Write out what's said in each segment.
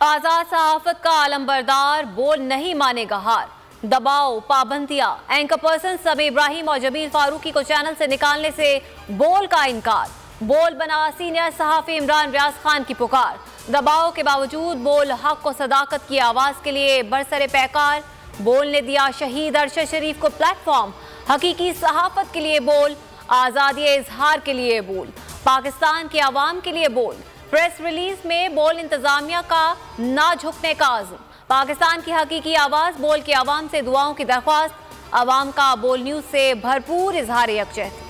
आजाद सहाफत का आलमबरदार, बोल नहीं मानेगा हार। दबाव, पाबंदियां, एंकर पर्सन सबी इब्राहिम और जमील फारूकी को चैनल से निकालने से बोल का इनकार। बोल बना सीनियर सहाफी इमरान रियाज खान की पुकार। दबाव के बावजूद बोल हक और सदाकत की आवाज के लिए बरसरे पैकार। बोल ने दिया शहीद अरशद शरीफ को प्लेटफॉर्म। हकीकी सहाफत के लिए बोल, आजादी इजहार के लिए बोल, पाकिस्तान के अवाम के लिए बोल। प्रेस रिलीज में बोल इंतजामिया का ना झुकने का आज़म। पाकिस्तान की हकीकी आवाज बोल के अवाम से दुआओं की दरख्वास्त। अवाम का बोल न्यूज से भरपूर इजहार यकजहती।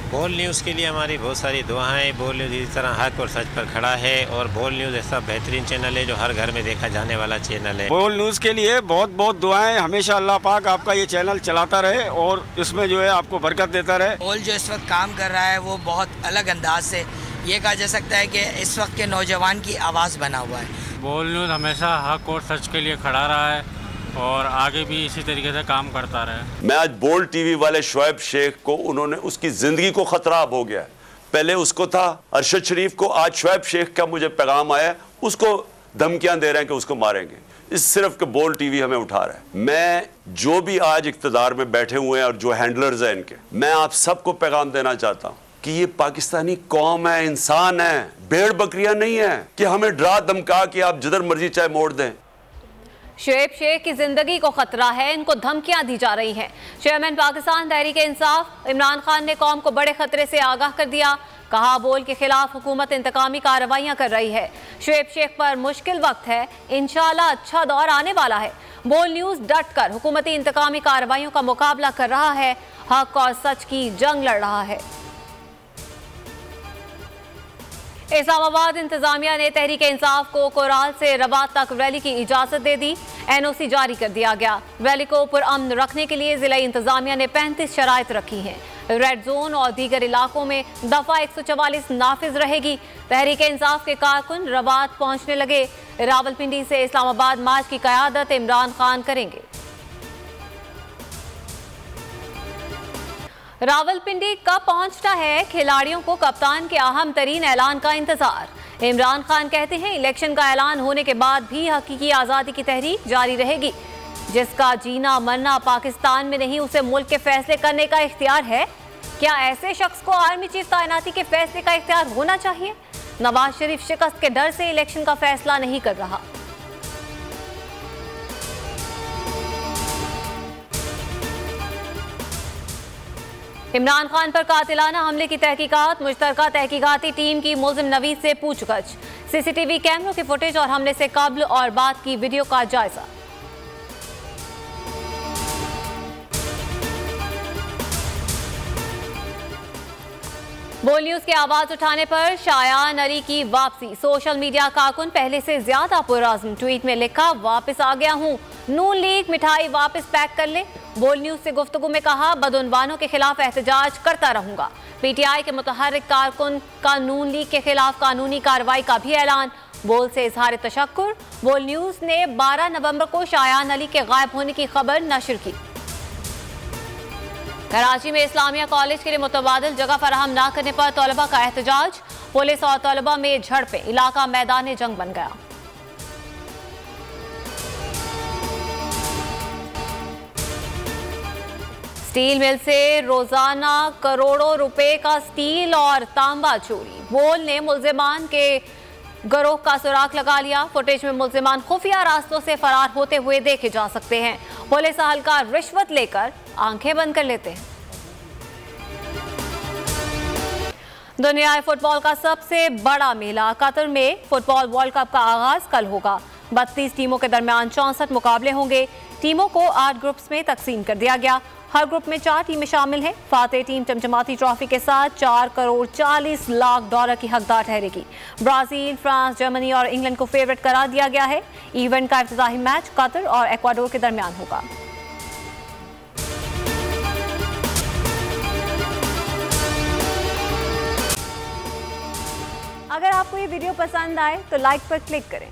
बोल न्यूज़ के लिए हमारी बहुत सारी दुआएं। बोल न्यूज़ इस तरह हक और सच पर खड़ा है और बोल न्यूज़ ऐसा बेहतरीन चैनल है जो हर घर में देखा जाने वाला चैनल है। बोल न्यूज़ के लिए बहुत बहुत दुआएं। हमेशा अल्लाह पाक आपका ये चैनल चलाता रहे और इसमें जो है आपको बरकत देता रहे। बोल जो इस वक्त काम कर रहा है वो बहुत अलग अंदाज से ये कहा जा सकता है कि इस वक्त के नौजवान की आवाज़ बना हुआ है। बोल न्यूज़ हमेशा हक और सच के लिए खड़ा रहा है और आगे भी इसी तरीके से काम करता रहे। मैं आज बोल टीवी वाले शुएब शेख को, उन्होंने उसकी ज़िंदगी को ख़तरा अब हो गया है। पहले उसको था अरशद शरीफ को, आज शुएब शेख का मुझे पैगाम आया, उसको धमकियां दे रहे हैं कि उसको मारेंगे। इस सिर्फ के बोल टीवी हमें उठा रहा है। मैं जो भी आज इक़्तिदार में बैठे हुए हैं और जो हैंडलर्स हैं इनके, मैं आप सबको पैगाम देना चाहता हूँ कि ये पाकिस्तानी कौम है, इंसान है, भेड़ बकरियां नहीं है कि हमें डरा धमका के आप जिधर मर्जी चाहे मोड़ दें। शुएब शेख की जिंदगी को खतरा है, इनको धमकियां दी जा रही हैं। चेयरमैन पाकिस्तान तहरीक इंसाफ इमरान खान ने कौम को बड़े खतरे से आगाह कर दिया। कहा बोल के खिलाफ हुकूमत इंतकामी कार्रवाइयां कर रही है। शुएब शेख पर मुश्किल वक्त है, इंशाल्लाह अच्छा दौर आने वाला है। बोल न्यूज़ डट कर हुकूमती इंतकामी कार्रवाइयों का मुकाबला कर रहा है, हक और सच की जंग लड़ रहा है। इस्लामाबाद इंतजामिया ने तहरीक इंसाफ को कोराल से रबात तक रैली की इजाजत दे दी। NOC जारी कर दिया गया। रैली को पुरअमन रखने के लिए जिला इंतजामिया ने 35 शराइत रखी हैं। रेड जोन और दीगर इलाकों में दफा 144 नाफिज रहेगी। तहरीक इंसाफ के कारकुन रबात पहुंचने लगे। रावलपिंडी से इस्लामाबाद मार्च की क़यादत इमरान खान करेंगे। रावलपिंडी कब पहुंचता है, खिलाड़ियों को कप्तान के अहम तरीन ऐलान का इंतजार। इमरान खान कहते हैं इलेक्शन का ऐलान होने के बाद भी हकीकी आज़ादी की तहरीक जारी रहेगी। जिसका जीना मरना पाकिस्तान में नहीं, उसे मुल्क के फैसले करने का इख्तियार है। क्या ऐसे शख्स को आर्मी चीफ तैनाती के फैसले का इख्तियार होना चाहिए? नवाज शरीफ शिकस्त के डर से इलेक्शन का फैसला नहीं कर रहा। इमरान खान पर कातिलाना हमले की तहकीकात। मुश्तरका तहकीकाती टीम की मुल्जिम नवीद से पूछगछ। CCTV कैमरों की फुटेज और हमले से कब्ल और बाद की वीडियो का जायजा। बोल न्यूज की आवाज उठाने पर शायान अली की वापसी। सोशल मीडिया कारकुन पहले से ज्यादा पुरअज़्म। ट्वीट में लिखा, वापस आ गया हूं, नून लीग मिठाई वापस पैक कर ले। बोल न्यूज से गुफ्तगू में कहा, बदउनवानों के खिलाफ एहतजाज करता रहूंगा। PTI के मुतहर्रिक कारकुन का नून लीग के खिलाफ कानूनी कार्रवाई का भी ऐलान। बोल से इजहार तशक्कुर। बोल न्यूज ने 12 नवंबर को शायान अली के गायब होने की खबर नशर की। कराची में इस्लामिया कॉलेज के लिए मुतबादिल जगह फराहम न करने पर तलबा का एहतजाज। पुलिस और तलबा में झड़पें, इलाका मैदान जंग बन गया। स्टील मिल से रोजाना करोड़ों रुपए का स्टील और तांबा चोरी। बोल ने मुल्जिमान के गिरोह का सुराग लगा लिया। फुटेज में मुल्जिमान खुफिया रास्तों से फरार होते हुए देखे जा सकते हैं। पुलिस अहलकार रिश्वत लेकर आंखें बंद कर लेते हैं। दुनियाई फुटबॉल का सबसे बड़ा मेला कतर में फुटबॉल वर्ल्ड कप का आगाज कल होगा। 32 टीमों के दरमियान 64 मुकाबले होंगे। टीमों को 8 ग्रुप्स में तकसीम कर दिया गया। हर ग्रुप में 4 टीमें शामिल हैं। फातेह टीम चमचमाती ट्रॉफी के साथ 4 करोड़ 40 लाख डॉलर की हकदार ठहरेगी। ब्राजील, फ्रांस, जर्मनी और इंग्लैंड को फेवरेट करार दिया गया है। इवेंट का इफ्तिताही मैच कतर और एक्वाडोर के दरमियान होगा। अगर आपको ये वीडियो पसंद आए तो लाइक पर क्लिक करें।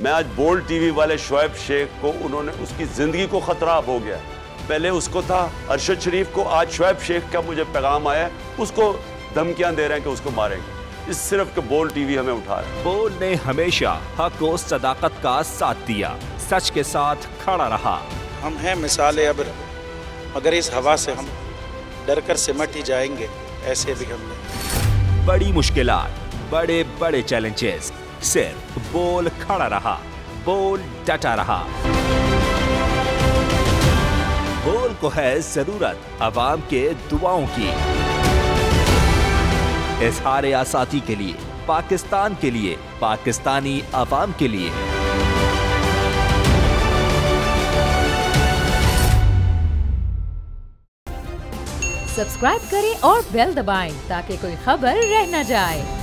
मैं आज बोल टीवी वाले शुएब शेख को, उन्होंने उसकी ज़िंदगी को ख़तरा अब हो गया है। पहले उसको था अरशद शरीफ को, आज शुएब शेख का मुझे पैगाम आया, उसको धमकियां दे रहे हैं कि उसको मारेंगे। इस सिर्फ बोल टीवी हमें उठा रहा है। बोल ने हमेशा हक और सदाकत का साथ दिया, सच के साथ खड़ा रहा। हम हैं मिसाल अब्र, मगर इस हवा से हम डर कर सिमट ही जाएंगे, ऐसे भी हम नहीं। बड़ी मुश्किलात, बड़े बड़े चैलेंजेस, सिर्फ बोल खड़ा रहा, बोल डटा रहा। बोल को है जरूरत अवाम के दुआओं की। इजहार आसाती के लिए, पाकिस्तान के लिए, पाकिस्तानी अवाम के लिए। सब्सक्राइब करें और बेल दबाएं ताकि कोई खबर रह न जाए।